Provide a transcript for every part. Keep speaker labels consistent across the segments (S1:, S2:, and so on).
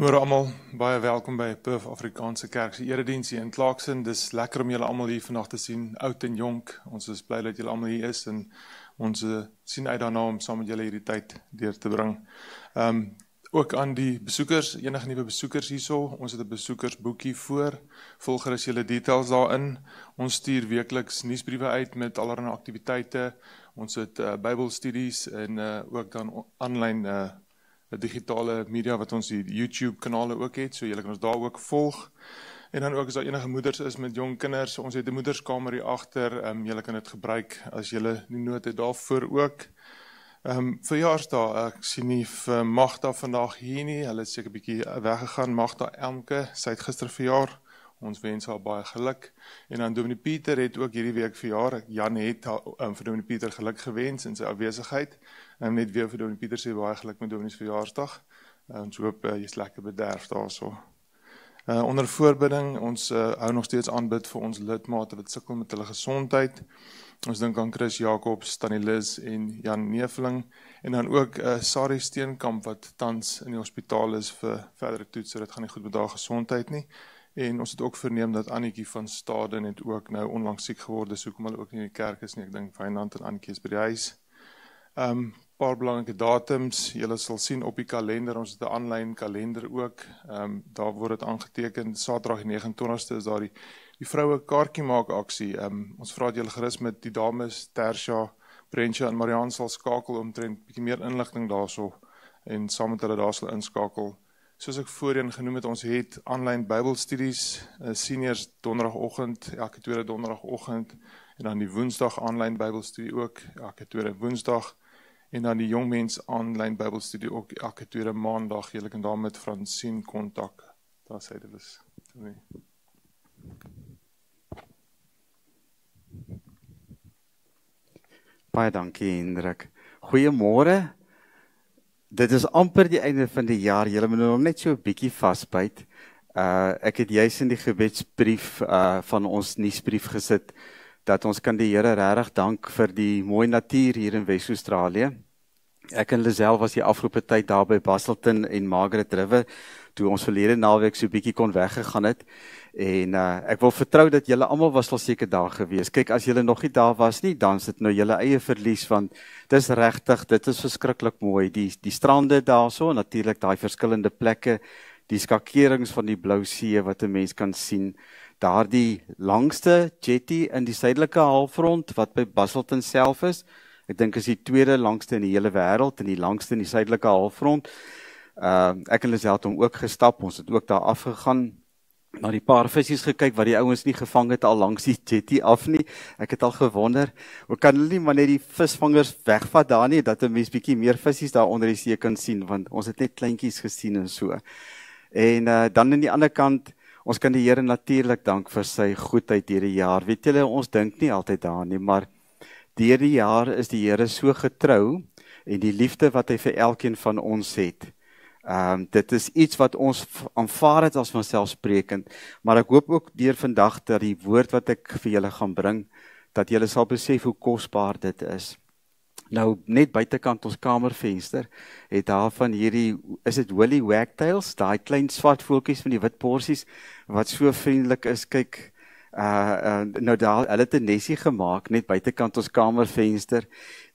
S1: Môre almal, baie welkom by Perth Afrikaanse Kerk se erediens hier in Clarkson. Dis lekker om julle almal hier vandag te sien, oud en jonk. Ons is bly dat julle almal hier is en ons sien uit daarna om saam met julle hierdie tyd deur te bring. Ook aan die besoekers, enige nuwe besoekers hierso, ons het 'n besoekersboekie voor. Volg gerus julle details daarin. Ons stuur weekliks nuusbriewe uit met allerlei aktiwiteite. Ons het Bybelstudies en ook dan aanlyn digitale media wat ons die YouTube kanale ook het, so julle kan ons daar ook volg. En dan ook as daar enige moeders is met jong kinders, ons het 'n moederskamer hier agter, julle kan dit gebruik as julle die nood het daarvoor ook. Verjaarsdag, ek sien nie vir Magda vandag hier nie, hulle het seker 'n bietjie weggegaan. Magda Elmke, sy het gister verjaar, ons wens haar baie geluk. En dan Dominee Pieter het ook hierdie week verjaar. Jan het vir Dominee Pieter geluk gewens in sy afwesigheid. Net weer vir Dominee Pieter sê baie geluk met Dominee se verjaarsdag. Ons hoop jy's lekker bederf daarso. Onder voorbidding, ons hou nog steeds aanbid vir ons lidmate wat sukkel met hulle gesondheid. Ons dink aan Chris Jacobs, Tannie Liz en Jan Neveling. En dan ook Sari Steenkamp wat tans in die hospitaal is vir verdere toetse. Dit gaan nie goed met haar gesondheid nie. En ons het ook verneem dat Annetjie van Staden het ook nou onlangs siek geword, so kom hulle ook nie in die kerk is nie. Ek dink Wynand en Annetjie is by die huis. Paar belangrike datums, julle sal sien op die kalender, ons het 'n aanlyn kalender ook, daar word dit aangeteken, Saterdag die 29ste is daar die vroue kaartjie maak aksie, ons vra dat julle gerus met die dames, Tersha, Brentja en Marianne sal skakel omtrent bietjie meer inligting daarso, en saam met hulle daar sal inskakel. Soos ek voorheen genoem het, ons het aanlyn Bybelstudies, seniors donderdagoggend, elke tweede donderdagoggend, en dan die woensdag aanlyn Bybelstudie ook, elke tweede woensdag, en dan die jongmens aanlyn Bybelstudie ook elke tweede maandag. Julle kan daar met Francine kontak. Daar sê dit is.
S2: Baie dankie Hendrik. Goeiemôre. Dit is amper die einde van die jaar. Julle moet nog net so 'n bietjie vasbyt. Ek het juis in die gebedsbrief van ons nuusbrief gesit dat ons kan die Here regtig dank vir die mooi natuur hier in Wes-Australië. Ek en Lisel was die afgelope tyd daar by Busselton en Margaret River, toe ons verlede naweek so 'n bietjie kon weggegaan het. En ek wil vertrou dat julle almal was al seker daar gewees. Kyk, as julle nog nie daar was nie, dan is dit nou julle eie verlies, want dis regtig, dit is verskriklik mooi. Die strande daarso, natuurlik daai verskillende plekke, die skakerings van die blou see wat 'n mens kan sien. Daardie langste jetty in die suidelike halfrond wat by Busselton self is. Ek dink is die tweede langste in die hele wêreld en die langste in die suidelike halfrond. Ek en Lisel het hom ook gestap, ons het ook daar afgegaan, na die paar visies gekyk wat die ouens nie gevang het al langs die jetty af nie. Ek het al gewonder, hoe kan hulle nie maar net die visvangers wegvat daar nie, dat 'n mens bietjie meer visies daar onder die see kan sien, want ons het net kleintjies gesien en so. En dan aan die ander kant, ons kan die Here natuurlik dank vir sy goedheid deur die jaar. Weet julle, ons dink nie altyd daaraan nie, maar deur die jaar is die Here so getrou en die liefde wat hy vir elkeen van ons het. Dit is iets wat ons aanvaar het as vanselfsprekend, maar ek hoop ook deur vandag dat die woord wat ek vir julle gaan bring, dat julle sal besef hoe kosbaar dit is. Nou, net buitekant ons kamervenster, het daar van hierdie, is dit woolly wagtails, daai klein swart voeltjies van die wit porsies, wat so vriendelik is, kyk, nou daar, hulle het 'n nesie gemaak, net buitekant ons kamervenster,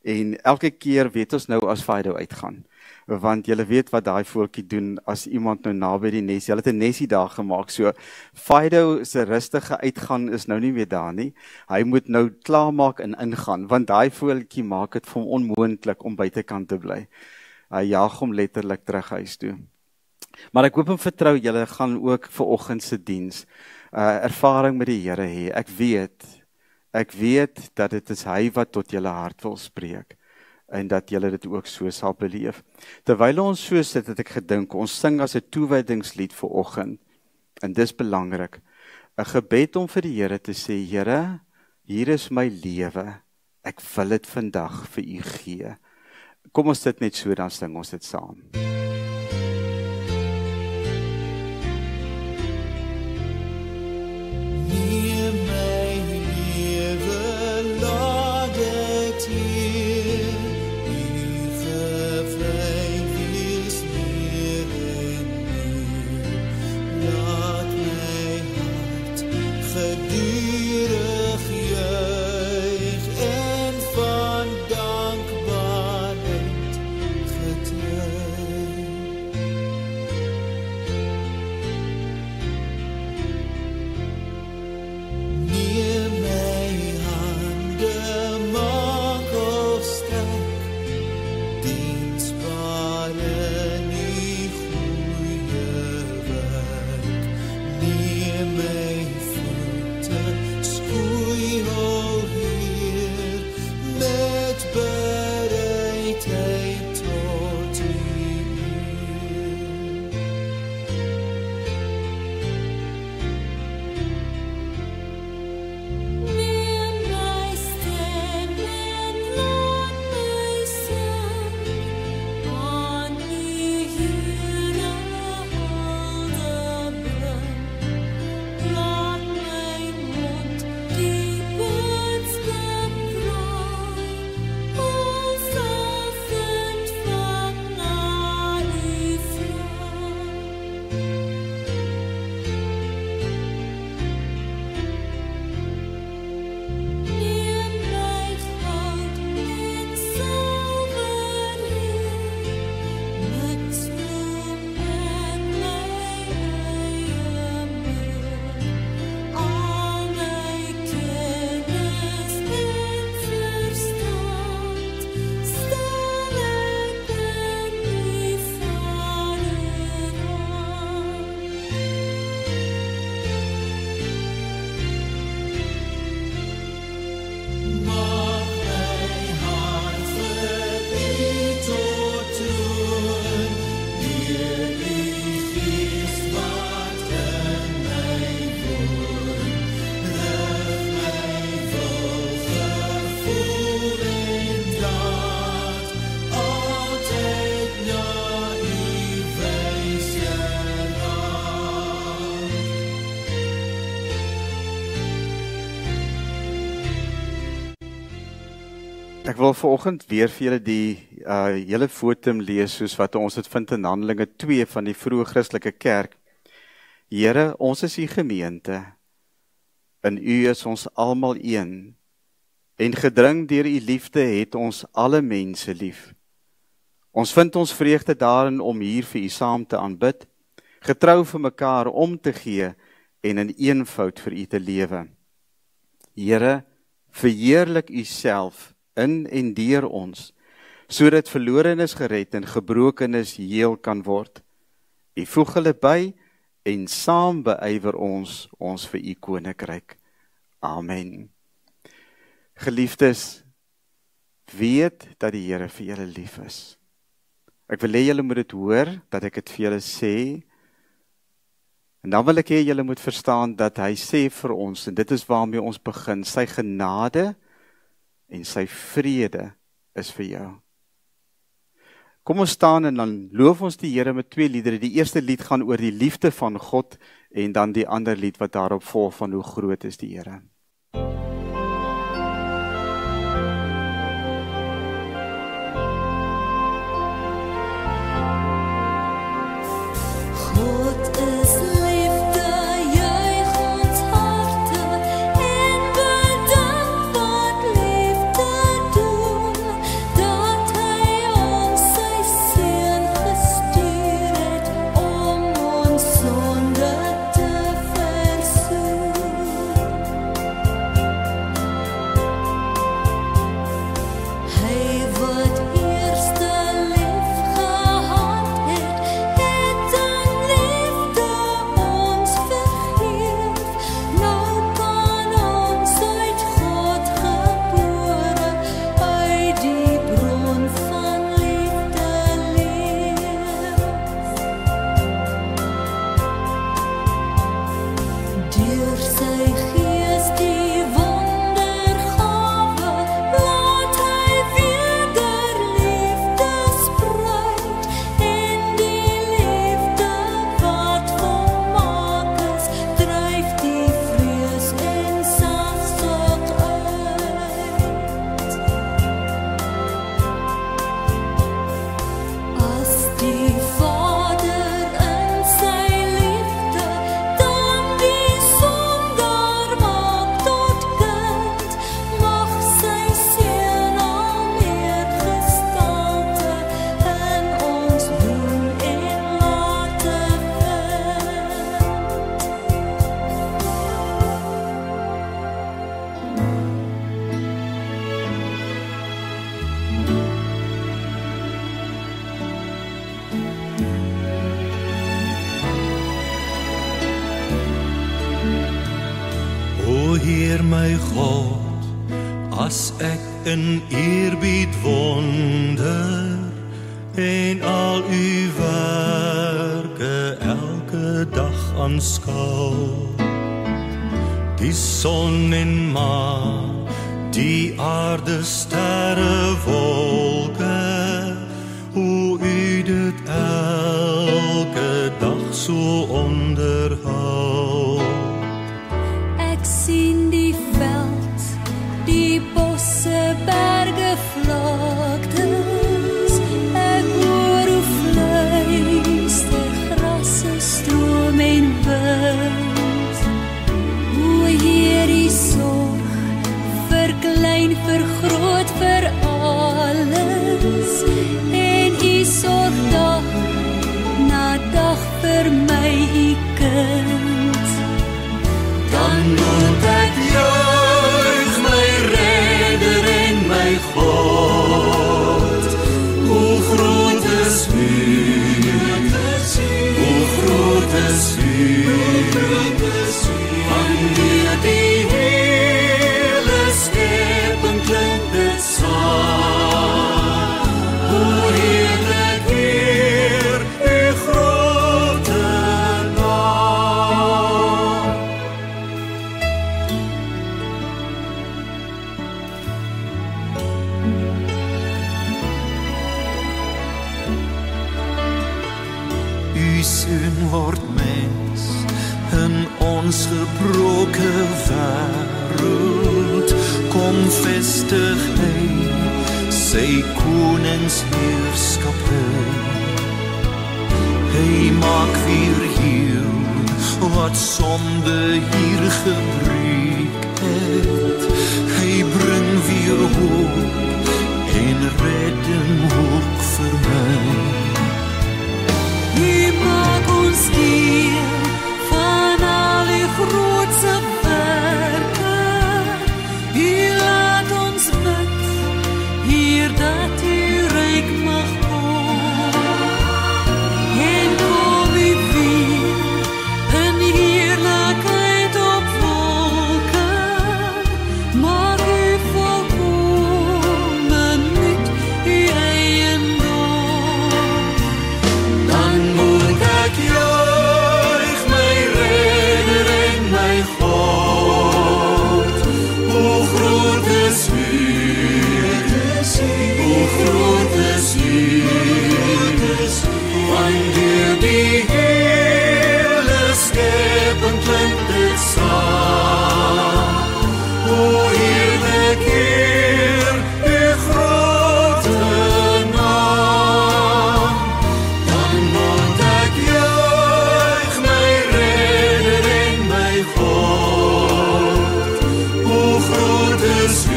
S2: en elke keer weet ons nou as Fido uitgaan, want julle weet wat daai voeltjie doen, as iemand nou naby die nesie, hulle het 'n nesie daar gemaak, so Fido se rustige uitgaan is nou nie meer daar nie, hy moet nou klaarmaak en ingaan, want daai voeltjie maak het vir hom onmoontlik om buitekant te bly, hy jaag hom letterlik terug huis toe. Maar ek hoop en vertrou, julle gaan ook vir oggend se diens ervaring met die Here hê. Ek weet dat dit is hy wat tot julle hart wil spreek en dat julle dit ook so sal beleef. Terwyl ons so sit, het ek gedink, ons sing as 'n toewydingslied vir oggend, en dis belangrik, 'n gebed om vir die Here te sê, Here, hier is my lewe, ek wil dit vandag vir u gee. Kom ons sit net so, dan sing ons dit saam.
S3: Hier, u gevlei wees meer en meer.
S2: Ek wil vanoggend weer vir julle die hele fotum lees soos wat ons dit vind in Handelinge 2 van die vroeë Christelike kerk. Here, ons is die gemeente, en U is ons almal een, en gedring deur U liefde het ons alle mense lief. Ons vind ons vreugde daarin om hier vir U saam te aanbid, getrou vir mekaar om te gee en in eenvoud vir U te lewe. Here, verheerlik U self in en deur ons, sodat verlorenes gered en gebrokenes heel kan word. U voeg hulle by en saam beywer ons vir U koninkryk. Amen. Geliefdes, weet dat die Here vir julle lief is. Ek wil hê julle moet dit hoor, dat ek dit vir julle sê, en dan wil ek hê julle moet verstaan dat hy sê vir ons, en dit is waarmee ons begin, sy genade en sy vrede is vir jou. Kom ons staan en dan loof ons die Here met 2 liedere. Die eerste lied gaan oor die liefde van God en dan die ander lied wat daarop volg van hoe groot is die Here.
S3: Heer my God, as ek in eerbied wonder en al U werke elke dag aanskou, die son en maan, die aarde, sterre, wolke, hoe U dit elke dag so onderhou.
S4: Sien die veld, die bosse, berge, vlaktes. Ek hoor hoe fluister grasse, stroom en wind. Hoe Heer U sorg, verklein, vergroot vir alles. En U sorg dag na dag vir my, U kind. Dan moet ek juig my redder en my God. Hoe groot is U, hoe groot is U, wanneer die hele skepping klink dit saam. Hoe heerlik Heer, U grote naam. U seun word mens in ons gebroke wêreld, kom vestig hy sy koningsheerskappy. Hy maak weer heel wat sonde hier gebreek het. Hy bring weer hoop en redding ook vir my.
S5: Hy maak ons deel van al die grootse werke. Hy laat ons bid, hier dat die ryk mag kom. En kom hy weer in heerlikheid op wolke, maak hy volkomen met hy eiendom.
S4: Dan moet ek juig my redder en my God. Hoe groot is U, hoe groot is U, wanneer die hele skepping klink dit saam. O heerlik Heer, U grote naam. Dan moet ek juig my redder en my God. Hoe groot is U,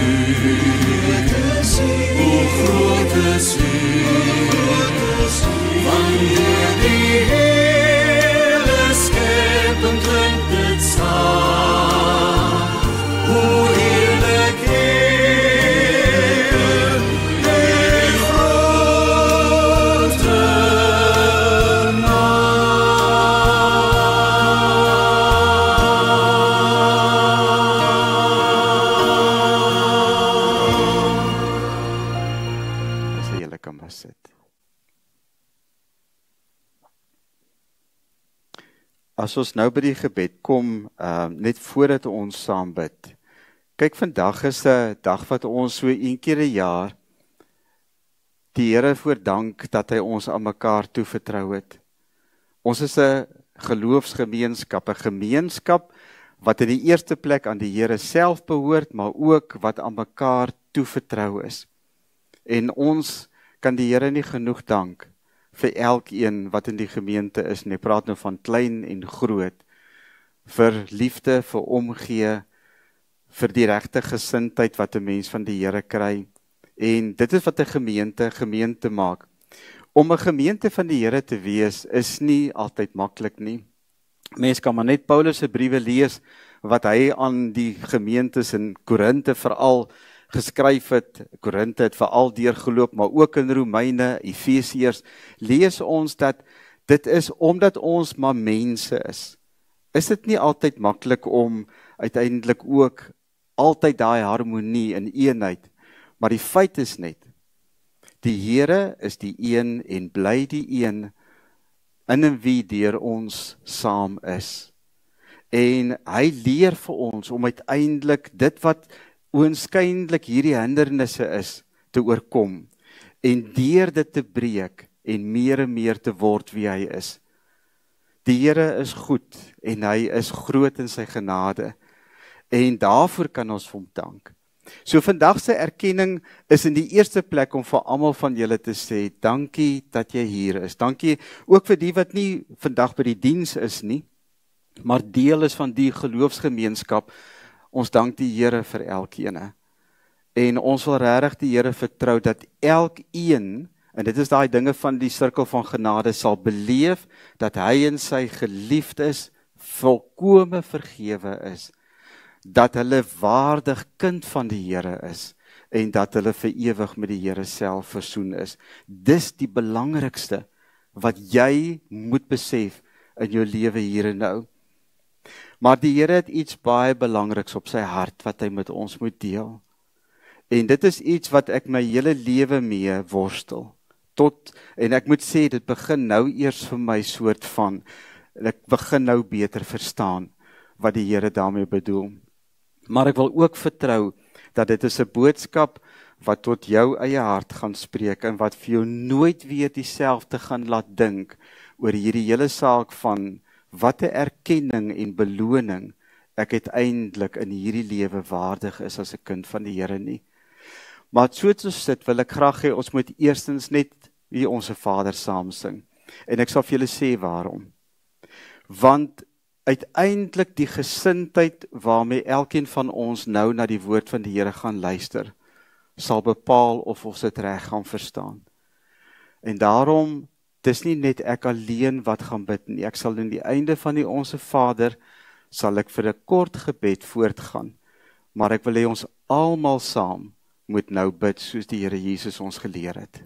S4: hoe groot is U, wanneer die hele skepping klink dit saam. O heerlik Heer, U grote
S2: As jy julle kan maar sit. As ons nou by die gebed kom, net voordat ons saam bid. Kyk, vandag is 'n dag wat ons so een keer 'n jaar die Here voordank dat hy ons aan mekaar toevertrou het. Ons is 'n geloofsgemeenskap, 'n gemeenskap wat in die eerste plek aan die Here self behoort, maar ook wat aan mekaar toevertrou is. En ons kan die Here nie genoeg dank vir elkeen wat in die gemeente is. En ek praat nou van klein en groot, vir liefde, vir omgee, vir die regte gesindheid wat 'n mens van die Here kry. En dit is wat 'n gemeente maak. Om 'n gemeente van die Here te wees is nie altyd maklik nie. Mens kan maar net Paulus se briewe lees wat hy aan die gemeentes in Korinte veral geskryf het. Korinte het veral deurgeloop, maar ook in Romeine, Efesiërs, lees ons dat dit is omdat ons maar mense is. Is dit nie altyd maklik om uiteindelik ook altyd daai harmonie en eenheid, maar die feit is net, die Here is die een en bly die een in wie deur ons saam is. En hy leer vir ons om uiteindelik dit wat oënskynlik hierdie hindernisse is, te oorkom en deur dit te breek en meer te word wie hy is. Die Here is goed en hy is groot in sy genade en daarvoor kan ons hom dank. So vandag se erkenning is in die eerste plek om vir almal van julle te sê, dankie dat jy hier is. Dankie ook vir die wat nie vandag by die diens is nie, maar deel is van die geloofsgemeenskap. Ons dank die Here vir elkeen. En ons wil regtig die Here vertrou dat elkeen, en dit is daai dinge van die sirkel van genade, sal beleef dat hy en sy geliefdes volkome vergewe is, dat hulle waardig kind van die Here is, en dat hulle vir ewig met die Here self versoen is. Dis die belangrikste wat jy moet besef in jou lewe hier en nou. Maar die Here het iets baie belangriks op sy hart wat hy met ons moet deel. En dit is iets wat ek my hele lewe mee worstel. En ek moet sê, dit begin nou eers vir my soort van, ek begin nou beter verstaan wat die Here daarmee bedoel. Maar ek wil ook vertrou dat dit is 'n boodskap wat tot jou eie hart gaan spreek en wat vir jou nooit weer dieselfde gaan laat dink oor hierdie hele saak van wat 'n erkenning en beloning ek uiteindelik in hierdie lewe waardig is as 'n kind van die Here nie. Maar soos ons sit, wil ek graag hê ons moet eerstens net wie Onse Vader saam sing. En ek sal vir julle sê waarom. Want uiteindelik die gesindheid waarmee elkeen van ons nou na die woord van die Here gaan luister, sal bepaal of ons dit reg gaan verstaan. En daarom, dis nie net ek alleen wat gaan bid nie. Ek sal in die einde van die Onse Vader, sal ek vir 'n kort gebed voortgaan. Maar ek wil hê ons almal saam moet nou bid soos die Here Jesus ons geleer het.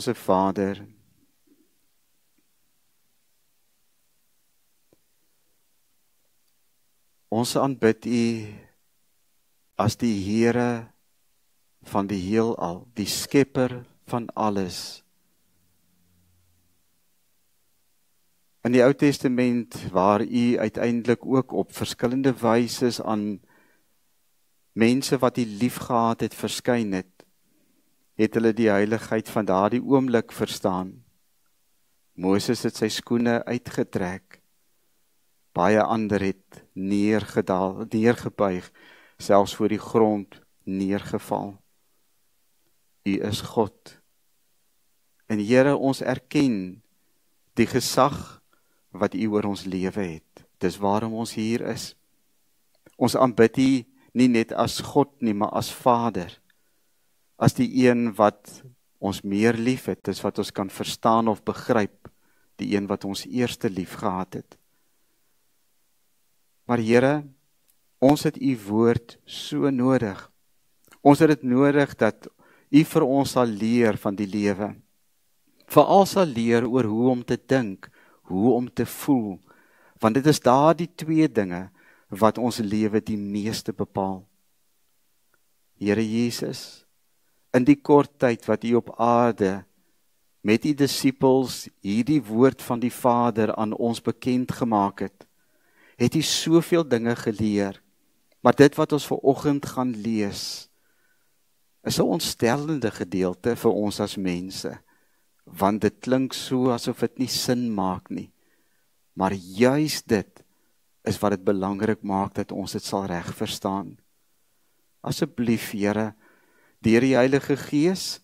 S2: Onse Vader, ons aanbid U as die Here van die heelal, die skepper van alles. In die Ou Testament waar U uiteindelik ook op verskillende wyse aan mense wat U liefgehad het verskyn het hulle die heiligheid van daardie oomblik verstaan. Moses het sy skoene uitgetrek. Baie ander het neergebuig, selfs voor die grond neergeval. U is God. En Here, ons erken die gesag wat U oor ons lewe het. Dis waarom ons hier is. Ons aanbid U nie net as God nie, maar as Vader. As die een wat ons meer lief het, is wat ons kan verstaan of begryp, die een wat ons eerste lief gehad het. Maar Here, ons het U woord so nodig. Ons het dit nodig dat U vir ons sal leer van die lewe. Veral sal leer oor hoe om te dink, hoe om te voel, want dit is daardie twee dinge wat ons lewe die meeste bepaal. Here Jesus, in die kort tyd wat U op aarde met U disippels hierdie woord van die Vader aan ons bekend gemaak het, het U soveel dinge geleer, maar dit wat ons vanoggend gaan lees, is 'n ontstellende gedeelte vir ons as mense, want dit klink so asof dit nie sin maak nie, maar juis dit is wat dit belangrik maak dat ons dit sal reg verstaan. Asseblief, Here, deur die Heilige Gees,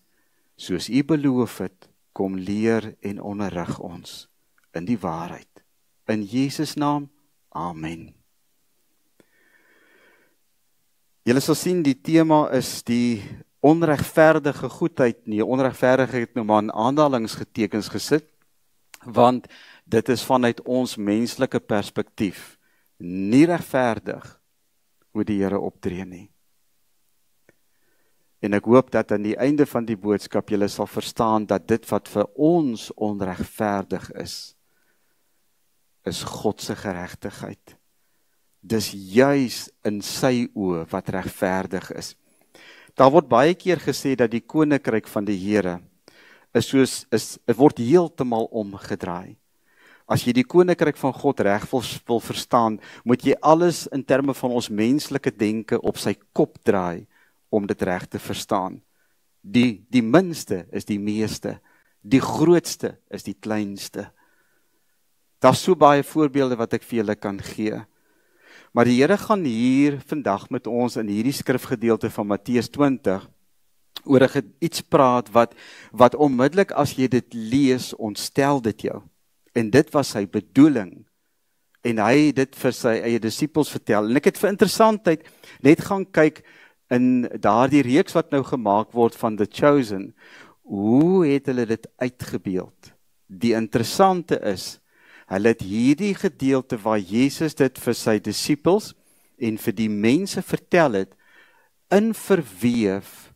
S2: soos U beloof het, kom leer en onderrig ons in die waarheid. In Jesus naam, amen. Julle sal sien, die tema is die onregverdige goedheid, nie onregverdigheid nou maar in aanhalingstekens gesit, want dit is vanuit ons menslike perspektief nie regverdig hoe die Here optree nie. En ek hoop dat aan die einde van die boodskap julle sal verstaan dat dit wat vir ons onregverdig is God se geregtigheid. Dis juis in sy oë wat regverdig is. Daar word baie keer gesê dat die koninkryk van die Here word heeltemal omgedraai. As jy die koninkryk van God reg wil verstaan, moet jy alles in terme van ons menslike denke op sy kop draai om dit reg te verstaan. Die minste is die meeste, die grootste is die kleinste. Daar's so baie voorbeelde wat ek vir julle kan gee. Maar die Here gaan hier vandag met ons in hierdie skrifgedeelte van Matteus 20 oor iets praat wat onmiddellik as jy dit lees, ontstel dit jou. En dit was sy bedoeling. En hy het dit vir sy eie disippels vertel. En ek het vir interessantheid net gaan kyk in daardie reeks wat nou gemaak word van The Chosen. Hoe het hulle dit uitgebeeld? Die interessante is, hulle het hierdie gedeelte waar Jesus dit vir sy disippels en vir die mense vertel het, in verweef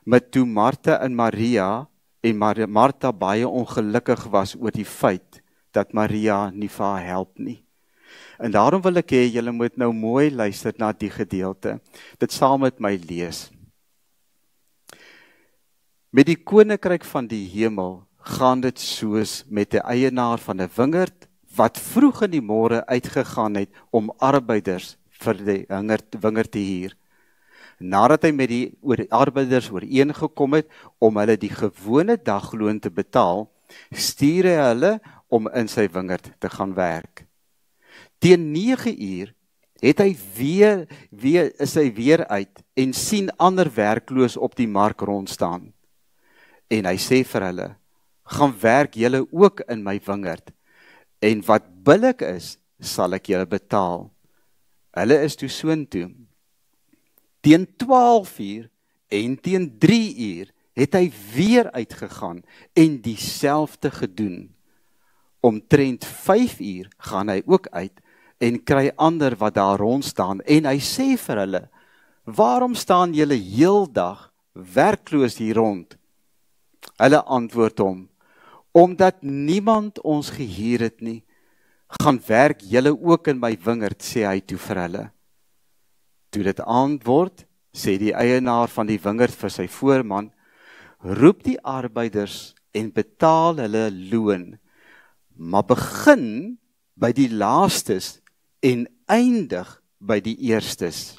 S2: met toe Martha en Maria en Martha baie ongelukkig was oor die feit dat Maria nie vir haar help nie. En daarom wil ek hê julle moet nou mooi luister na die gedeelte. Dit saam met my lees. Met die koninkryk van die hemel gaan dit soos met 'n eienaar van 'n wingerd wat vroeg in die môre uitgegaan het om arbeiders vir die wingerd te huur. Nadat hy met die arbeiders ooreengekom het om hulle die gewone dagloon te betaal, stuur hy hulle om in sy wingerd te gaan werk. Teen 9 uur het hy is hy weer uit en sien ander werkloos op die mark rondstaan. En hy sê vir hulle, gaan werk julle ook in my wingerd, en wat billik is, sal ek julle betaal. Hulle is toe soontoe. Teen 12 uur en teen 3 uur het hy weer uitgegaan en dieselfde gedoen. Omtrent 5 uur gaan hy ook uit en kry ander wat daar rondstaan en hy sê vir hulle, waarom staan julle heeldag werkloos hier rond? Hulle antwoord hom, omdat niemand ons gehuur het nie, gaan werk julle ook in my wingerd, sê hy toe vir hulle. Toe dit aand word, sê die eienaar van die wingerd vir sy voorman, roep die arbeiders en betaal hulle loon, maar begin by die laastes en eindig by die eerstes.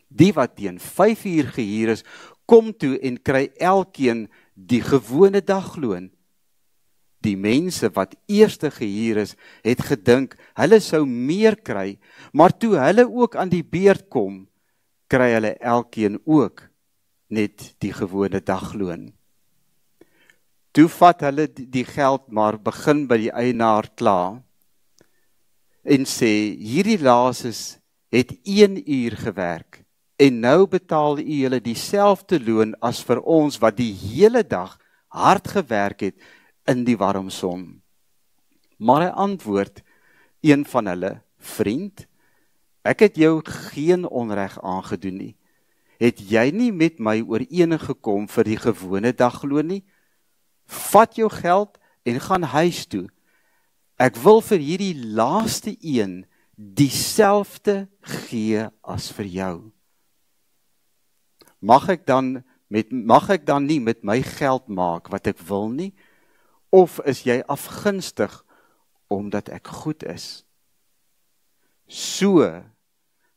S2: Die wat teen 5 uur gehuur is, kom toe en kry elkeen die gewone dagloon. Die mense wat eerste gehuur is, het gedink, hulle sou meer kry, maar toe hulle ook aan die beurt kom, kry hulle elkeen ook net die gewone dagloon. Toe vat hulle die geld maar begin by die eienaar klaar en sê, hierdie laastes het 1 uur gewerk en nou betaal u julle dieselfde loon as vir ons wat die hele dag hard gewerk het in die warm son. Maar hy antwoord, een van hulle, vriend, ek het jou geen onreg aangedoen nie. Het jy nie met my ooreengekom vir die gewone dagloon nie? Vat jou geld en gaan huis toe. Ek wil vir hierdie laaste een dieselfde gee as vir jou. Mag ek dan nie met my geld maak wat ek wil nie? Of is jy afgunstig omdat ek goed is? So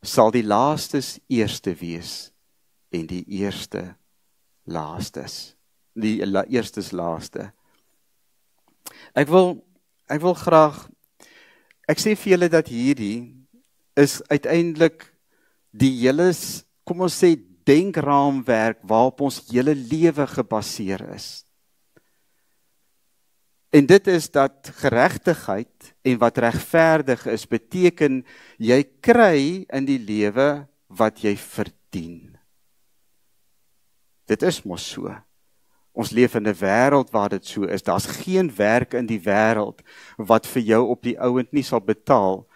S2: sal die laastes eerste wees en die eerste laastes. Die eerstes laaste. Ek wil graag, ek sê vir julle dat hierdie is uiteindelik die hele, kom ons sê, denkraamwerk waarop ons hele lewe gebaseer is. En dit is dat geregtigheid en wat regverdig is, beteken jy kry in die lewe wat jy verdien. Dit is mos so. Ons leef in 'n wêreld waar dit so is. Daar's geen werk in die wêreld wat vir jou op die ouend nie sal betaal,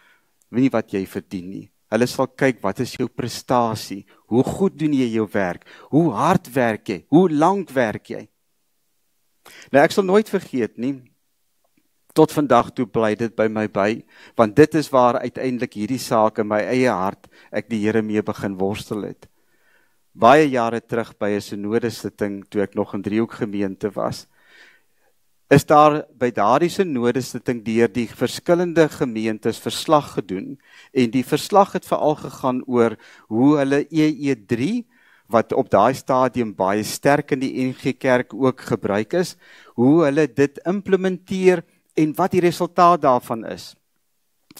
S2: nie wat jy verdien nie. Hulle sal kyk, wat is jou prestasie? Hoe goed doen jy jou werk? Hoe hard werk jy? Hoe lank werk jy? Nou, ek sal nooit vergeet nie, tot vandag toe bly dit by my by, want dit is waar uiteindelik hierdie saak in my eie hart ek die Here mee begin worstel het. Baie jare terug by 'n synodesitting, toe ek nog in Driehoek gemeente was, is daar by daardie synodesitting deur die verskillende gemeentes verslag gedoen, en die verslag het veral gegaan oor hoe hulle EE3, wat op daai stadium baie sterk in die NG Kerk ook gebruik is, hoe hulle dit implementeer en wat die resultaat daarvan is.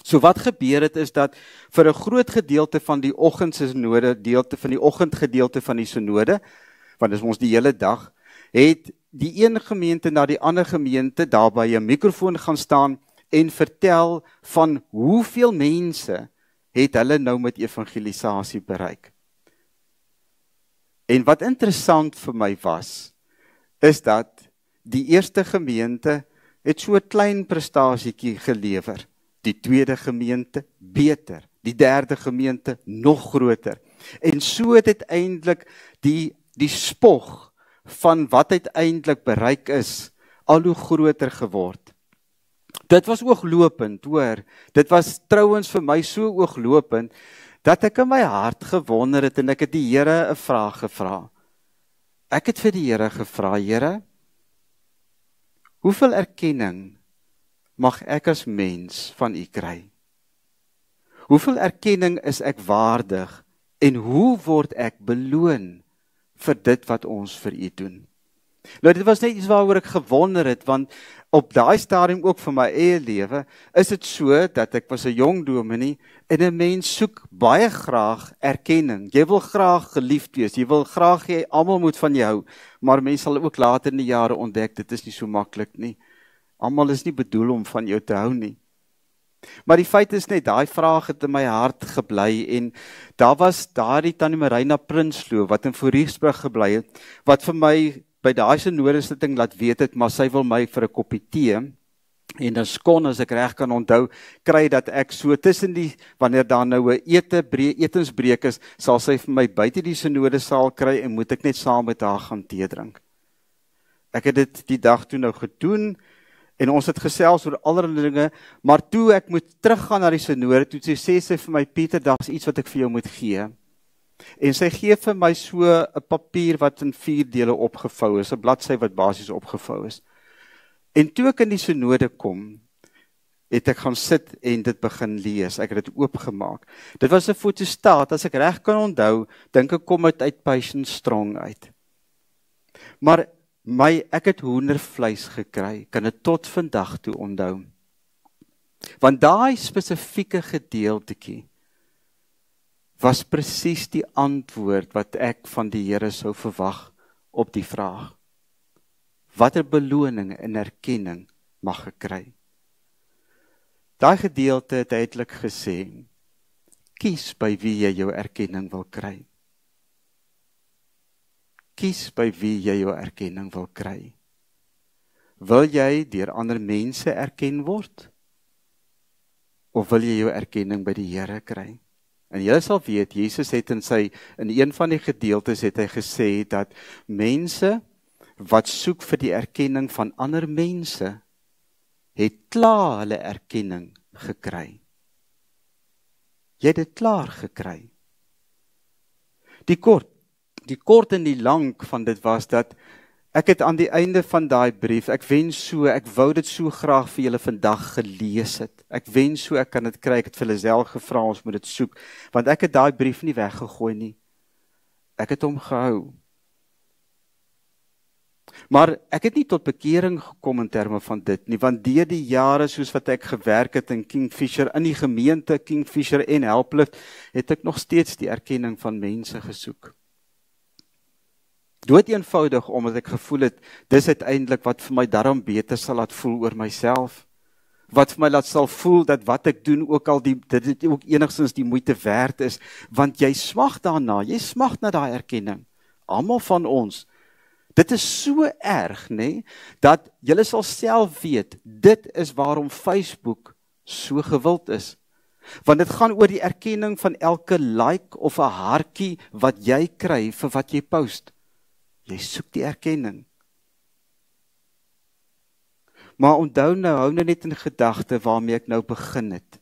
S2: So wat gebeur het is dat vir 'n groot gedeelte van die oggendsynode, oggendgedeelte van die synode, want dit is ons die hele dag, het die een gemeente na die ander gemeente daar by 'n mikrofoon gaan staan en vertel van hoeveel mense het hulle nou met evangelisasie bereik. En wat interessant vir my was, is dat die eerste gemeente het so 'n klein prestasietjie gelewer. Die tweede gemeente beter, die derde gemeente nog groter. En so het uiteindelik die spog van wat uiteindelik bereik is, al hoe groter geword. Dit was ooglopend, hoor. Dit was trouwens vir my so ooglopend, dat ek in my hart gewonder het, en ek het die Here 'n vraag gevra. Ek het vir die Here gevra, Here, hoeveel erkenning mag ek as mens van U kry? Hoeveel erkenning is ek waardig, en hoe word ek beloon vir dit wat ons vir U doen? Nou, dit was net iets waaroor ek gewonder het, want op daai stadium ook vir my eie lewe, is dit so, dat ek was 'n jong dominee, en 'n mens soek baie graag erkenning. Jy wil graag geliefd wees, jy wil graag hê almal moet van jou hou, maar mense sal ook later in die jare ontdek, dit is nie so maklik nie. Almal is nie bedoel om van jou te hou nie. Maar die feit is net, daai vraag het in my hart gebly, en daar was daardie Tannie Marina Prinsloo, wat in Foriesburg gebly het, wat vir my by daai synodesitting laat weet het, maar sy wil my vir 'n koppie tee, en dan skon, as ek reg kan onthou, kry dat ek so tussen die, wanneer daar nou 'n etensbreek is, sal sy vir my buite die synodesaal kry, en moet ek net saam met haar gaan tee drink. Ek het dit die dag toe nou gedoen, en ons het gesels oor allerlei dinge, maar toe ek moet teruggaan na die synode, toe sê sy vir my, Pieter, daar's iets wat ek vir jou moet gee. En sy gee vir my so 'n papier wat in 4 dele opgevou is, 'n bladsy wat basies opgevou is. En toe ek in die synode kom, het ek gaan sit en dit begin lees. Ek het dit oopgemaak. Dit was 'n fotostaat, as ek reg kan onthou, dink ek kom dit uit Passion Strong uit. Maar ek het hoendervleis gekry, kan dit tot vandag toe onthou. Want daai spesifieke gedeeltetjie was presies die antwoord wat ek van die Here sou verwag op die vraag. Watter beloning en erkenning mag ek kry? Daai gedeelte het duidelik gesê, kies by wie jy jou erkenning wil kry. Kies by wie jy jou erkenning wil kry. Wil jy deur ander mense erken word? Of wil jy jou erkenning by die Here kry? En jy sal weet, Jesus het in een van die gedeeltes het hy gesê, dat mense wat soek vir die erkenning van ander mense, het klaar hulle erkenning gekry. Jy het dit klaar gekry. Die kort en die lank van dit was dat, ek het aan die einde van daai brief, ek wou dit so graag vir julle vandag gelees het. Ek wens so, ek kan dit kry, ek het vir Lisel gevra, ons moet dit soek, want ek het daai brief nie weggegooi nie. Ek het hom gehou. Maar ek het nie tot bekering gekom in terme van dit nie, want deur die jare soos wat ek gewerk het in Kingfisher, in die gemeente Kingfisher en Helplift, het ek nog steeds die erkenning van mense gesoek. Dood eenvoudig, omdat ek gevoel het, dis uiteindelik wat vir my daarom beter sal laat voel oor myself. Wat vir my laat sal voel, dat wat ek doen ook al dit ook enigstens die moeite werd is, want jy smag daarna, jy smag na daai erkenning. Almal van ons. Dit is so erg, nee, dat julle sal self weet, dit is waarom Facebook so gewild is. Want dit gaan oor die erkenning van elke like of 'n hartjie wat jy kry vir wat jy post. Jy soek die erkenning. Maar onthou nou, hou nou net in gedagte waarmee ek nou begin het.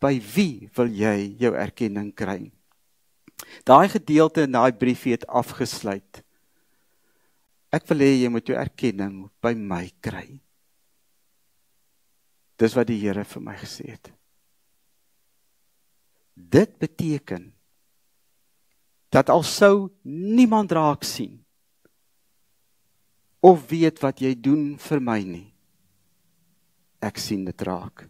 S2: By wie wil jy jou erkenning kry? Daai gedeelte in daai briefie het afgesluit. Ek wil hê jy moet jou erkenning by my kry. Dis wat die Here vir my gesê het. Dit beteken dat al sou niemand raak sien of weet wat jy doen vir my nie, ek sien dit raak.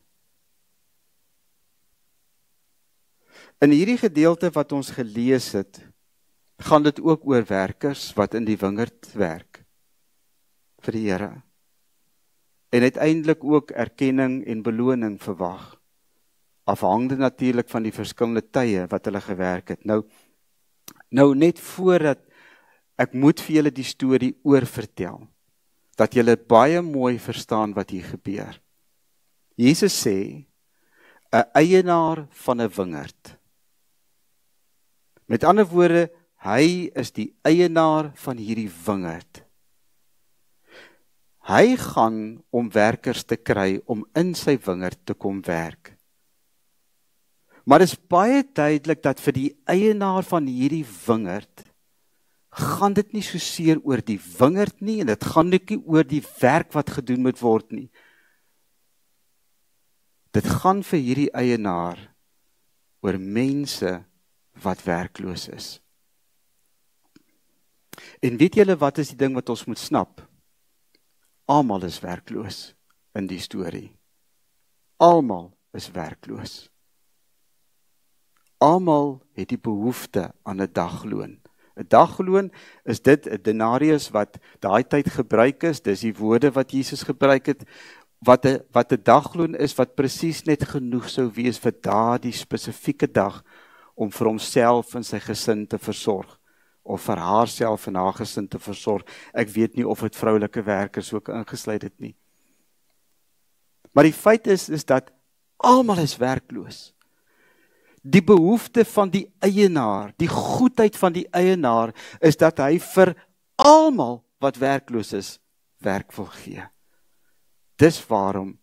S2: In hierdie gedeelte wat ons gelees het, gaan dit ook oor werkers wat in die wingerd werk vir die Here. En uiteindelik ook erkenning en beloning verwag. Afhangende natuurlik van die verskillende tye wat hulle gewerk het. Nou net voordat ek moet vir julle die storie oorvertel, dat julle baie mooi verstaan wat hier gebeur. Jesus sê, 'n eienaar van 'n wingerd. Met ander woorde, hy is die eienaar van hierdie wingerd. Hy gaan om werkers te kry om in sy wingerd te kom werk. Maar dit is baie duidelik dat vir die eienaar van hierdie wingerd gaan dit nie so seer oor die wingerd nie, en dit gaan nie oor die werk wat gedoen moet word nie. Dit gaan vir hierdie eienaar oor mense wat werkloos is. En weet julle wat is die ding wat ons moet snap? Almal is werkloos in die storie. Almal is werkloos. Almal het die behoefte aan 'n dagloon. 'n Dagloon is dit 'n denarius wat daai tyd gebruik is, dis die woorde wat Jesus gebruik het, wat 'n dagloon is wat presies net genoeg sou wees vir daardie spesifieke dag om vir homself en sy gesin te versorg, of vir haarself en haar gesin te versorg. Ek weet nie of dit vroulike werkers ook ingesluit het nie. Maar die feit is dat almal is werkloos. Die behoefte van die eienaar, die goedheid van die eienaar, is dat hy vir almal wat werkloos is, werk wil gee. Dis waarom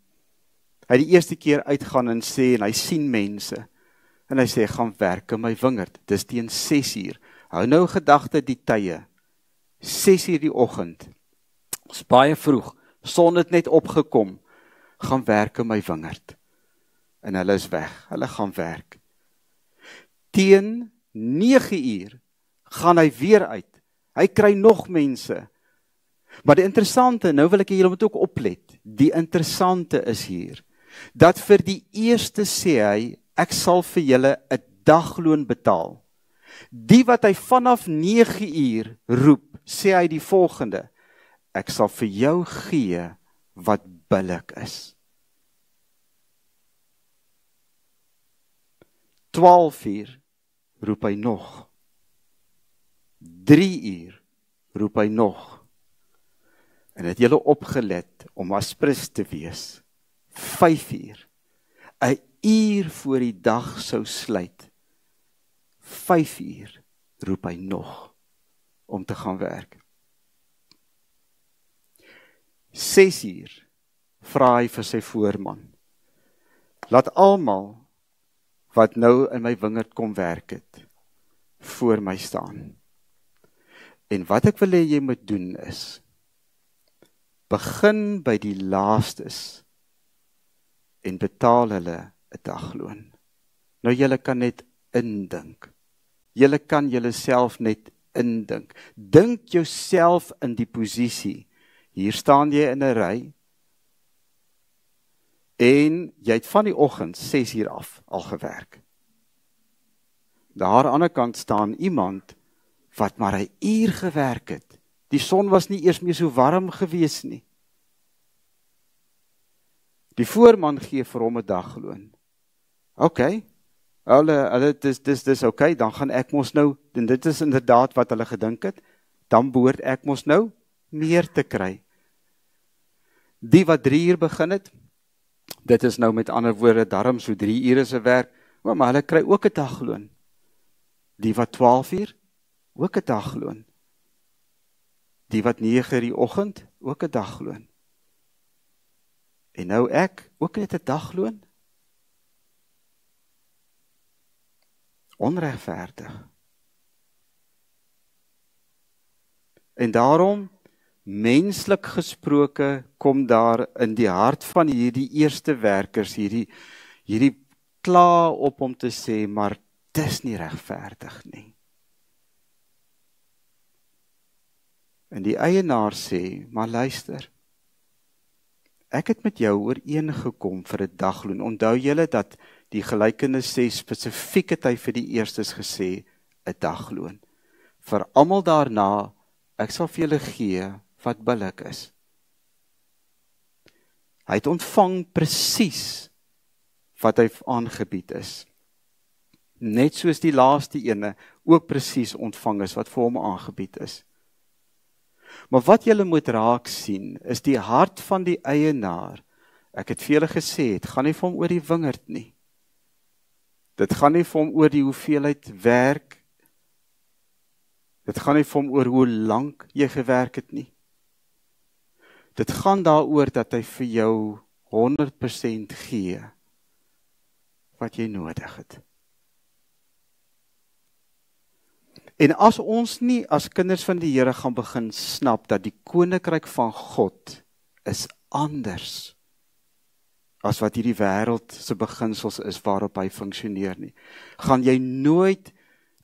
S2: hy die eerste keer uitgaan en sê, en hy sien mense, en hy sê, gaan werk in my wingerd, dis teen 6:00. Hou nou gedagte die tye, 6:00 die oggend, ons baie vroeg, son het net opgekom, gaan werk in my wingerd, en hulle is weg, hulle gaan werk. Teen 9:00 gaan hy weer uit, hy kry nog mense, maar die interessante, nou wil ek julle moet ook oplet, die interessante is hier, dat vir die eerste sê hy, ek sal vir julle 'n dagloon betaal. Die wat hy vanaf 9:00 roep, sê hy die volgende, ek sal vir jou gee wat billik is. 12:00 roep hy nog. 3:00 roep hy nog. En het julle opgelet om aspris te wees. 5:00, 'n uur voor die dag sou sluit. 5:00 roep hy nog om te gaan werk. 6:00 vra hy vir sy voorman, laat almal wat nou in my wingerd kom werk het, voor my staan. En wat ek wil hê jy moet doen is, begin by die laastes en betaal hulle 'n dagloon. Nou julle kan net indink. Julle kan julleself net indink. Dink jouself in die posisie. Hier staan jy in 'n ry en jy het van die oggend 6:00 af al gewerk. Daar aan die ander kant staan iemand wat maar 'n uur gewerk het. Die son was nie eers meer so warm gewees nie. Die voorman gee vir hom 'n dagloon. OK, dis OK, dan gaan ek mos nou, en dit is inderdaad wat hulle gedink het, dan behoort ek mos nou meer te kry. Die wat 3 uur begin het, dit is nou met ander woorde darm so 3 ure se werk, maar hulle kry ook 'n dagloon. Die wat 12 uur, ook 'n dagloon. Die wat 9 uur die oggend, ook 'n dagloon. En nou ek, ook net 'n dagloon? Onregverdig. En daarom, menslik gesproke, kom daar in die hart van hierdie eerste werkers, hierdie kla op om te sê, maar dis nie regverdig nie. En die eienaar sê, maar luister, ek het met jou ooreengekom vir 'n dagloon. Onthou julle dat die gelykenis sê spesifiek het hy vir die eerstes gesê 'n dagloon. Vir almal daarna, ek sal vir julle gee wat billik is. Hy het ontvang presies wat hy aangebied is. Net soos die laaste ene ook presies ontvang is wat vir hom aangebied is. Maar wat julle moet raak sien, is die hart van die eienaar. Ek het vir julle gesê, het gaan nie vir hom oor die wingerd nie. Dit gaan nie vir hom oor die hoeveelheid werk. Dit gaan nie vir hom oor hoe lank jy gewerk het nie. Dit gaan daaroor dat hy vir jou 100% gee wat jy nodig het. En as ons nie as kinders van die Here gaan begin snap dat die koninkryk van God is anders as wat hierdie wêreld se beginsels is waarop hy funksioneer nie, gaan jy nooit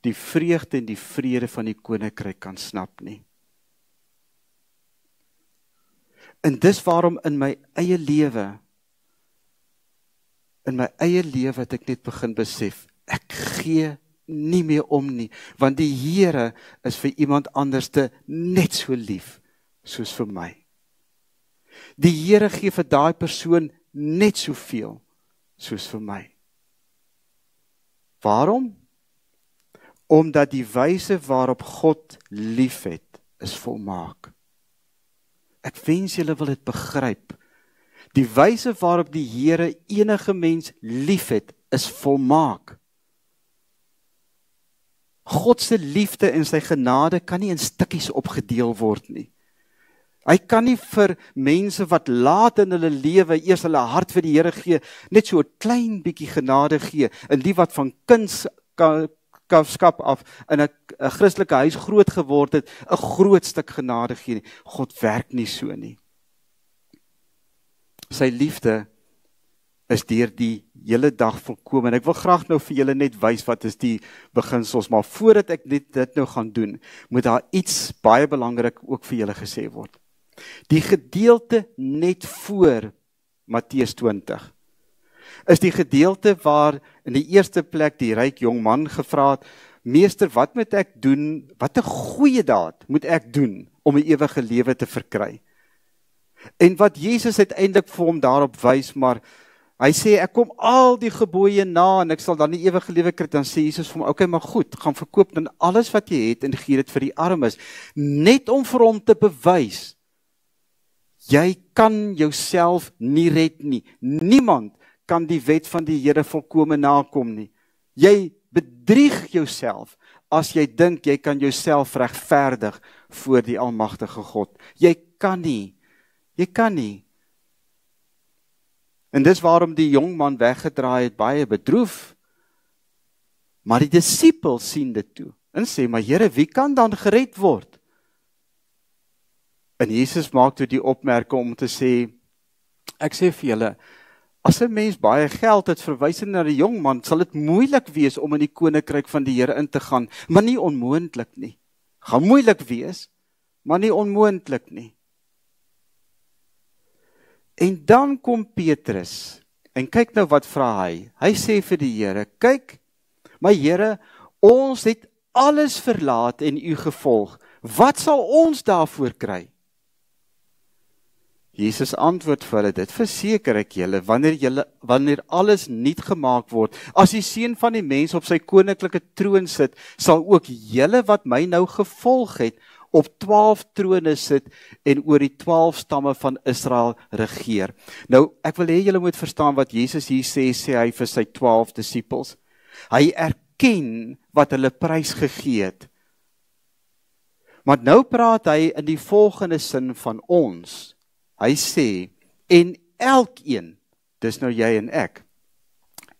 S2: die vreugde en die vrede van die koninkryk kan snap nie. En dis waarom in my eie lewe het ek net begin besef, ek gee nie meer om nie, want die Here is vir iemand anderste net so lief soos vir my. Die Here gee vir daai persoon net soveel soos vir my. Waarom? Omdat die wyse waarop God liefhet is volmaak. Ek wens julle wil dit begryp. Die wyse waarop die Here enige mens liefhet is volmaak. God se liefde en sy genade kan nie in stukkies opgedeel word nie. Hy kan nie vir mense wat laat in hulle lewe eers hulle hart vir die Here gee, net so 'n klein bietjie genade gee, en die wat van kindskap af in 'n Christelike huis groot geword het, 'n groot stuk genade gee nie. God werk nie so nie. Sy liefde is deur die hele dag volkome. En ek wil graag nou vir julle net wys wat is die beginsels, maar voordat ek dit nou gaan doen, moet daar iets baie belangrik ook vir julle gesê word. Die gedeelte net voor Matteus 20 is die gedeelte waar in die eerste plek die ryk jong man gevra het, meester, wat moet ek doen, wat 'n goeie daad moet ek doen om 'n ewige lewe te verkry? En wat Jesus uiteindelik vir hom daarop wys, maar hy sê, ek kom al die gebooie na en ek sal dan die ewige lewe kry. Dan sê Jesus vir hom, okay, maar goed, gaan verkoop dan alles wat jy het en gee dit vir die armes, net om vir hom te bewys, jy kan jouself nie red nie. Niemand kan die wet van die Here volkome nakom nie. Jy bedrieg jouself as jy dink jy kan jouself regverdig voor die almagtige God. Jy kan nie. Jy kan nie. En dis waarom die jong man weggedraai het, baie bedroef. Maar die disipels sien dit toe en sê, maar Here, wie kan dan gered word? En Jesus maak toe die opmerking om te sê, ek sê vir julle, as 'n mens baie geld het, verwys na die jong man, sal dit moeilik wees om in die koninkryk van die Here in te gaan, maar nie onmoontlik nie. Gaan moeilik wees, maar nie onmoontlik nie. En dan kom Petrus, en kyk nou wat vra hy. Hy sê vir die Here, kyk, maar Here, ons het alles verlaat en u gevolg, wat sal ons daarvoor kry? Jesus antwoord vir hulle, dit verseker ek julle, wanneer alles nuut gemaak word, as die seun van die mens op sy koninklike troon sit, sal ook julle wat my nou gevolg het, op 12 trone sit en oor die 12 stamme van Israel regeer. Nou, ek wil hê julle moet verstaan wat Jesus hier sê hy vir sy 12 disippels. Hy erken wat hulle prys gegee het. Maar nou praat hy in die volgende sin van ons. Hy sê, en elkeen, dis nou jy en ek,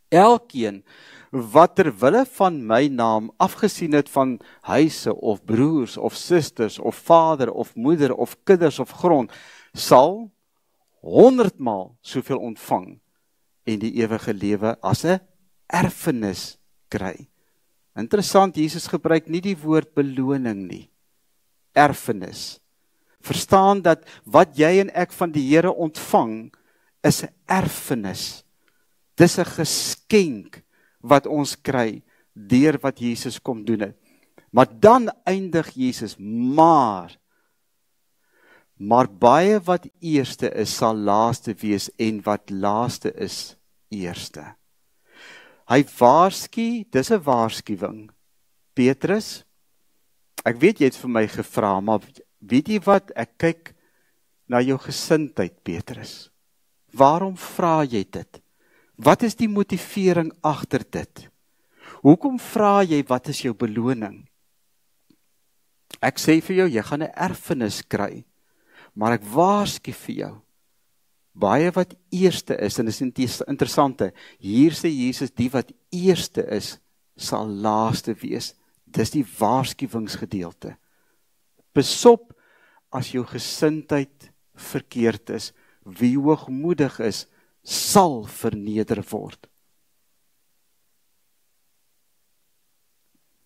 S2: elkeen wat terwille van my naam afgesien het van huise of broers of susters of vader of moeder of kinders of grond, sal 100-maal soveel ontvang en die ewige lewe as 'n erfenis kry. Interessant, Jesus gebruik nie die woord beloning nie. Erfenis. Verstaan dat wat jy en ek van die Here ontvang, is 'n erfenis. Dis 'n geskenk wat ons kry, deur wat Jesus kom doen het. Maar dan eindig Jesus, maar baie wat eerste is, sal laaste wees, en wat laaste is, eerste. Hy waarsku, dis 'n waarskuwing. Petrus, ek weet jy het vir my gevra, maar weet jy wat, ek kyk na jou gesindheid, Petrus. Waarom vra jy dit? Wat is die motivering agter dit? Hoekom vra jy, wat is jou beloning? Ek sê vir jou, jy gaan 'n erfenis kry, maar ek waarsku vir jou, baie wat eerste is, en dis interessante, hier sê Jesus, die wat eerste is, sal laaste wees. Dis die waarskuwingsgedeelte. Besop as jou gesindheid verkeerd is, wie hoogmoedig is, sal verneder word.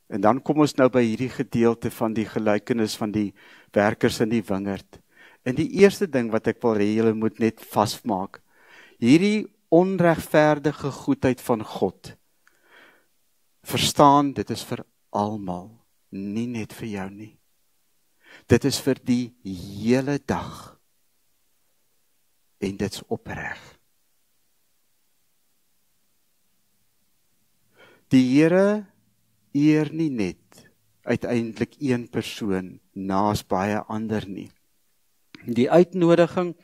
S2: En dan kom ons nou by hierdie gedeelte van die gelykenis van die werkers in die wingerd. En die eerste ding wat ek wil hê julle moet net vasmaak, hierdie onregverdige goedheid van God, verstaan, dit is vir almal, nie net vir jou nie. Dit is vir die hele dag. En dit's opreg. Die Here eer nie net uiteindelik een persoon naas baie ander nie. Die uitnodiging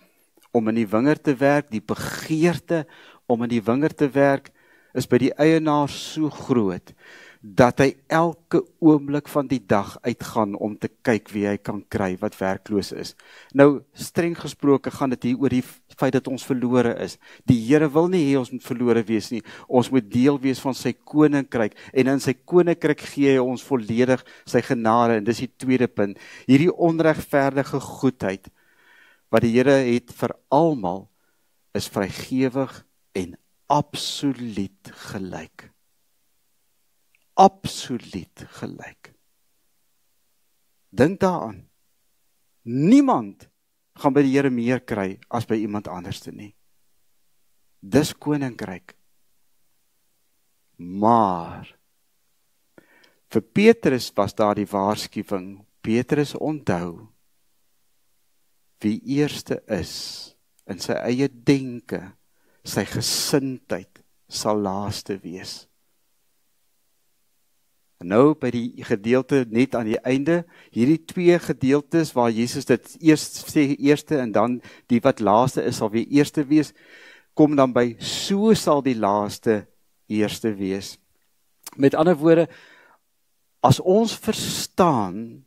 S2: om in die wingerd te werk, die begeerte om in die wingerd te werk, is by die eienaar so groot, dat hy elke oomblik van die dag uitgaan om te kyk wie hy kan kry wat werkloos is. Nou, streng gesproke gaan dit hier oor die feit dat ons verlore is. Die Here wil nie hê ons moet verlore wees nie. Ons moet deel wees van sy koninkryk, en in sy koninkryk gee hy ons volledig sy genade, en dis die tweede punt. Hierdie onregverdige goedheid wat die Here het vir almal, is vrygewig en absoluut gelyk. Absoluut gelyk. Dink daaraan. Niemand gaan by die Here meer kry as by iemand anders nie. Dis koninkryk. Maar vir Petrus was daar die waarskuwing. Petrus, onthou, wie eerste is in sy eie denke, sy gesindheid sal laaste wees. Nou by die gedeelte net aan die einde, hierdie twee gedeeltes waar Jesus dit eers sê eerste en dan die wat laaste is sal weer eerste wees, kom dan by so sal die laaste eerste wees. Met ander woorde, as ons verstaan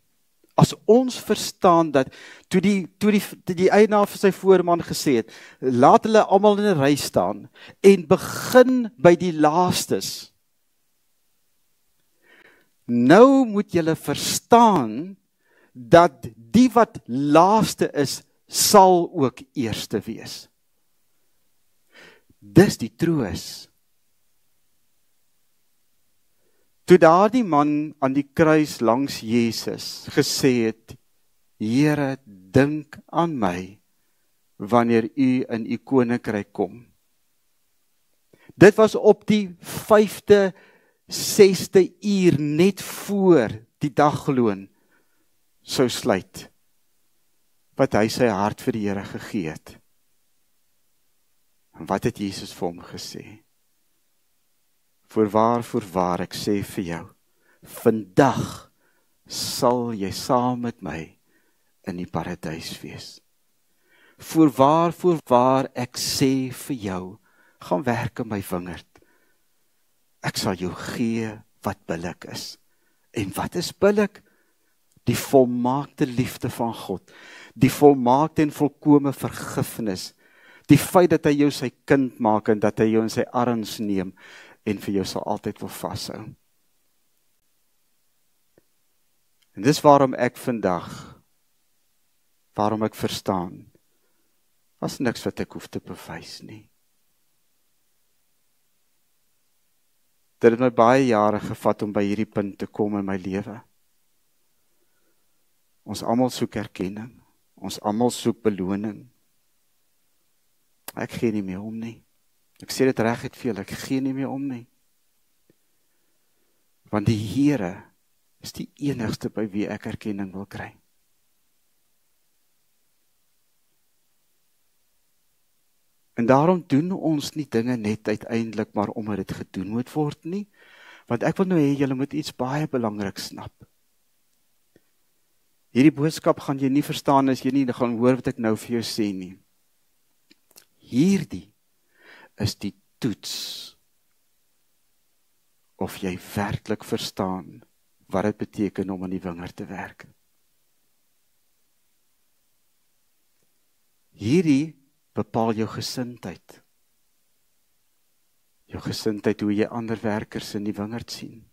S2: dat toe die eienaar vir sy voorman gesê het, laat hulle almal in 'n ry staan en begin by die laastes. Nou moet julle verstaan dat die wat laaste is, sal ook eerste wees. Dis die troos. Toe daardie man aan die kruis langs Jesus gesê het, Here, dink aan my wanneer u in u koninkryk kom. Dit was op die 5de 6de uur net voor die dagloon sou sluit, wat hy sy hart vir die Here gegee het. En wat het Jesus vir hom gesê? Voorwaar, ek sê vir jou, vandag sal jy saam met my in die paradys wees. Voorwaar, ek sê vir jou, gaan werk in my wingerd. Ek sal jou gee wat billik is. En wat is billik? Die volmaakte liefde van God. Die volmaakte en volkome vergifnis. Die feit dat hy jou sy kind maak en dat hy jou in sy arms neem en vir jou sal altyd wil vashou. En dis waarom ek vandag, waarom ek verstaan, was niks wat ek hoef te bewys nie. Dit het my baie jare gevat om by hierdie punt te kom in my lewe. Ons almal soek erkenning, ons almal soek beloning. Ek gee nie meer om nie. Ek sê dit reguit vir julle, ek gee nie meer om nie. Want die Here is die enigste by wie ek erkenning wil kry. En daarom doen ons nie dinge net uiteindelik maar omdat dit gedoen moet word nie, want ek wil nou hê julle moet iets baie belangrik snap. Hierdie boodskap gaan jy nie verstaan as jy nie gaan hoor wat ek nou vir jou sê nie. Hierdie is die toets of jy werklik verstaan wat dit beteken om in die wingerd te werk. Hierdie bepaal jou gesindheid. Jou gesindheid hoe jy ander werkers in die wingerd sien.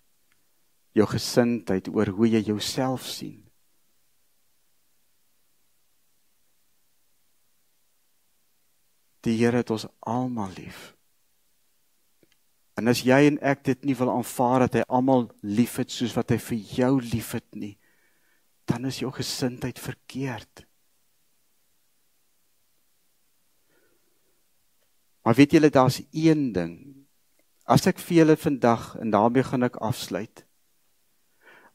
S2: Jou gesindheid oor hoe jy jouself sien. Die Here het ons almal lief. En as jy en ek dit nie wil aanvaar dat hy almal lief het soos wat hy vir jou lief het nie, dan is jou gesindheid verkeerd. Maar weet julle, daar's een ding. As ek vir julle vandag, en daarmee gaan ek afsluit,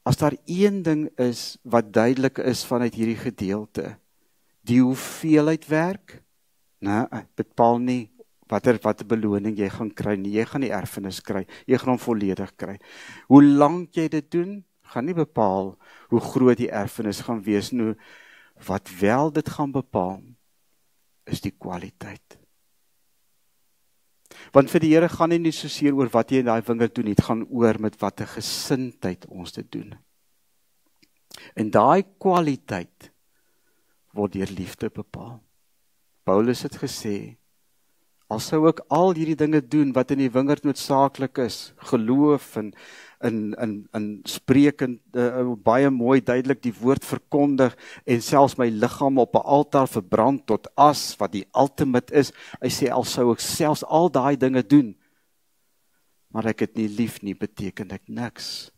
S2: as daar een ding is wat duidelik is vanuit hierdie gedeelte, die hoeveelheid werk, bepaal nie wat beloning jy gaan kry nie. Jy gaan die erfenis kry, jy gaan hom volledig kry. Hoe lank jy dit doen, gaan nie bepaal hoe groot die erfenis gaan wees nie. Wat wel dit gaan bepaal, is die kwaliteit. Want vir die Here gaan nie soseer oor wat jy in daai wingerd doen, dit gaan oor met watter gesindheid ons dit doen. En daai kwaliteit word deur liefde bepaal. Paulus het gesê, al sou ek al hierdie dinge doen wat in die wingerd noodsaaklik is, geloof en spreek en baie mooi duidelik die woord verkondig en selfs my liggaam op 'n altaar verbrand tot as wat die ultimate is. Hy sê al sou ek selfs al daai dinge doen, maar ek het nie lief nie, beteken ek niks.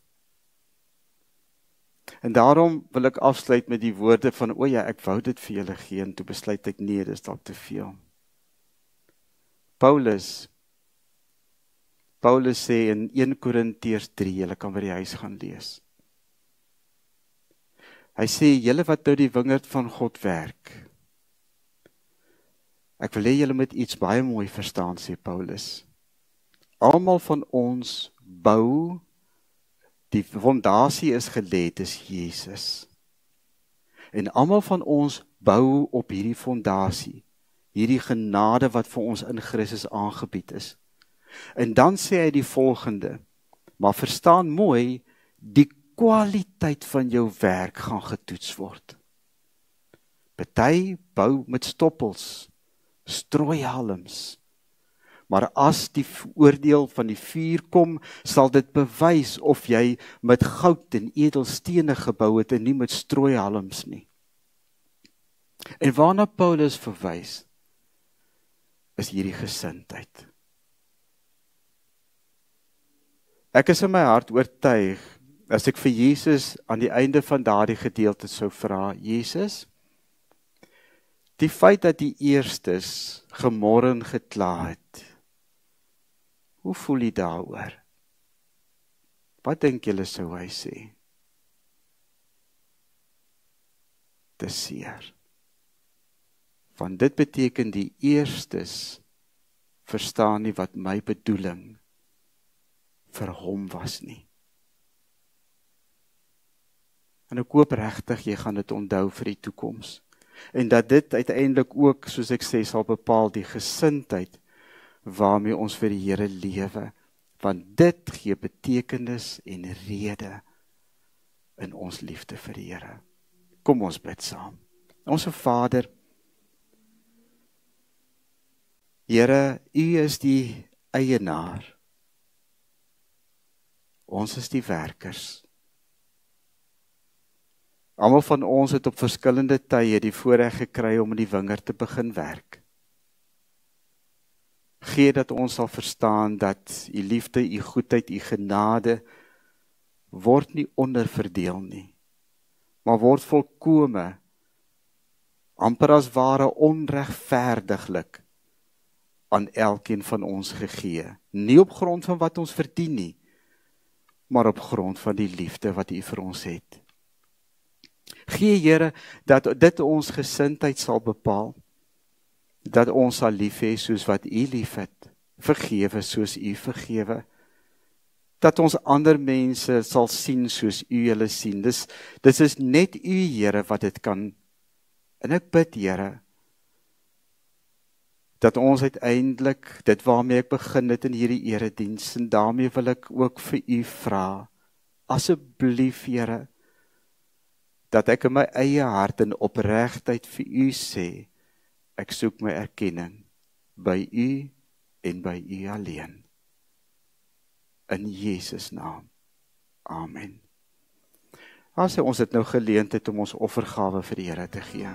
S2: En daarom wil ek afsluit met die woorde van, o ja, ek wou dit vir julle gee, en toe besluit ek, nee, dis dalk te veel. Paulus sê in 1 Korintiërs 3, julle kan by die huis gaan lees. Hy sê, julle wat nou die wingerd van God werk, ek wil hê julle moet iets baie mooi verstaan, sê Paulus. Almal van ons bou, die fondasie is gelê, dis Jesus. En almal van ons bou op hierdie fondasie, hierdie genade wat vir ons in Christus aangebied is. En dan sê hy die volgende, maar verstaan mooi, die kwaliteit van jou werk gaan getoets word. Party bou met stoppels, strooihalms, maar as die oordeel van die vuur kom, sal dit bewys of jy met goud en edelstene gebou het en nie met strooihalms nie. En waarna Paulus verwys, is hierdie gesindheid. Ek is in my hart oortuig, as ek vir Jesus aan die einde van daardie gedeelte sou vra, Jesus, die feit dat die eerstes gemor en gekla het, hoe voel jy daaroor? Wat dink julle sou hy sê? Dis seer. Want dit beteken die eerstes verstaan nie wat my bedoeling vir hom was nie. En ek hoop regtig jy gaan dit onthou vir die toekoms. En dat dit uiteindelik ook, soos ek sê, sal bepaal die gesindheid waarmee ons vir die Here lewe. Want dit gee betekenis en rede in ons liefde vir die Here. Kom ons bid saam. Onse Vader, Here, U is die eienaar. Ons is die werkers. Almal van ons het op verskillende tye die voorreg gekry om in die wingerd te begin werk. Gee dat ons sal verstaan dat U liefde, U goedheid, U genade word nie onderverdeel nie, maar word volkome, amper as ware onregverdiglik aan elkeen van ons gegee. Nie op grond van wat ons verdien nie, maar op grond van die liefde wat U vir ons het. Gee Here dat dit ons gesindheid sal bepaal, dat ons sal lief hê soos wat U lief het, vergewe soos U vergewe, dat ons ander mense sal sien soos U hulle sien. Dis is net U, Here, wat dit kan. En ek bid, Here, dat ons uiteindelik, dit waarmee ek begin het in hierdie erediens, en daarmee wil ek ook vir U vra, asseblief, Here, dat ek in my eie hart in opregtheid vir U sê, ek soek my erkenning by U en by U alleen. In Jesus naam. Amen. As ons het nou geleentheid om ons offergawe vir die Here te gee.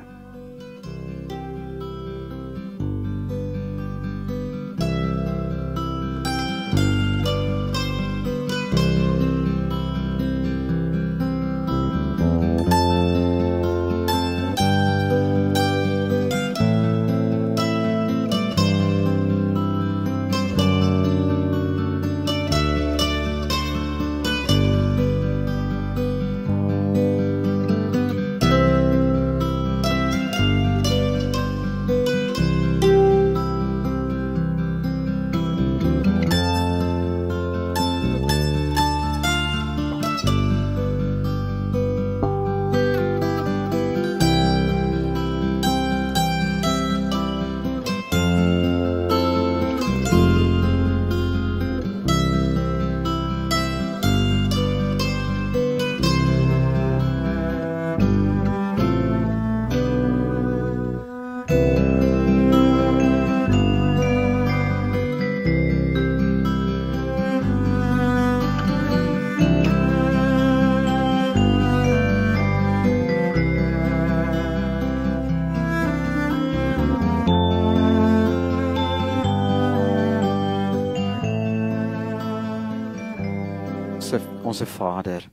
S2: Onse Vader,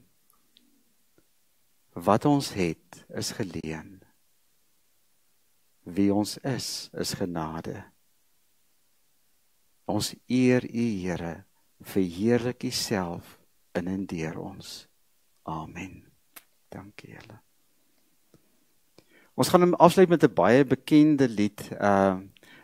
S2: wat ons het, is geleen. Wie ons is genade. Ons eer U, Here, verheerlik U self in en deur ons. Amen. Dankie julle. Ons gaan hem afsluit met 'n baie bekende lied,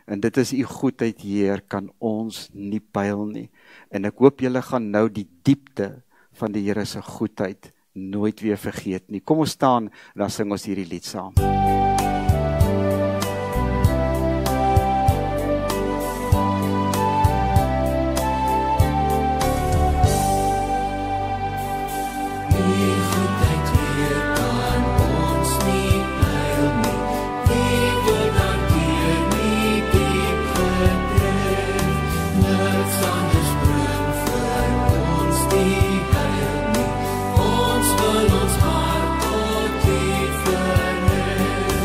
S2: en dit is U goedheid, Heer, kan ons nie pyl nie. En ek hoop julle gaan nou die diepte van die Here se goedheid nooit weer vergeet nie. Kom ons staan en dan sing ons hierdie lied saam.
S4: Ons wil ons hart tot U verhef.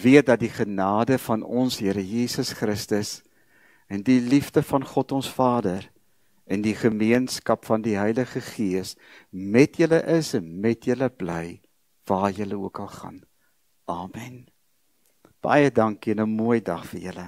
S2: weet dat die genade van ons Here Jesus Christus en die liefde van God ons Vader en die gemeenskap van die Heilige Gees met julle is en met julle bly, waar julle ook al gaan. Amen. Baie dankie en 'n mooi dag vir julle.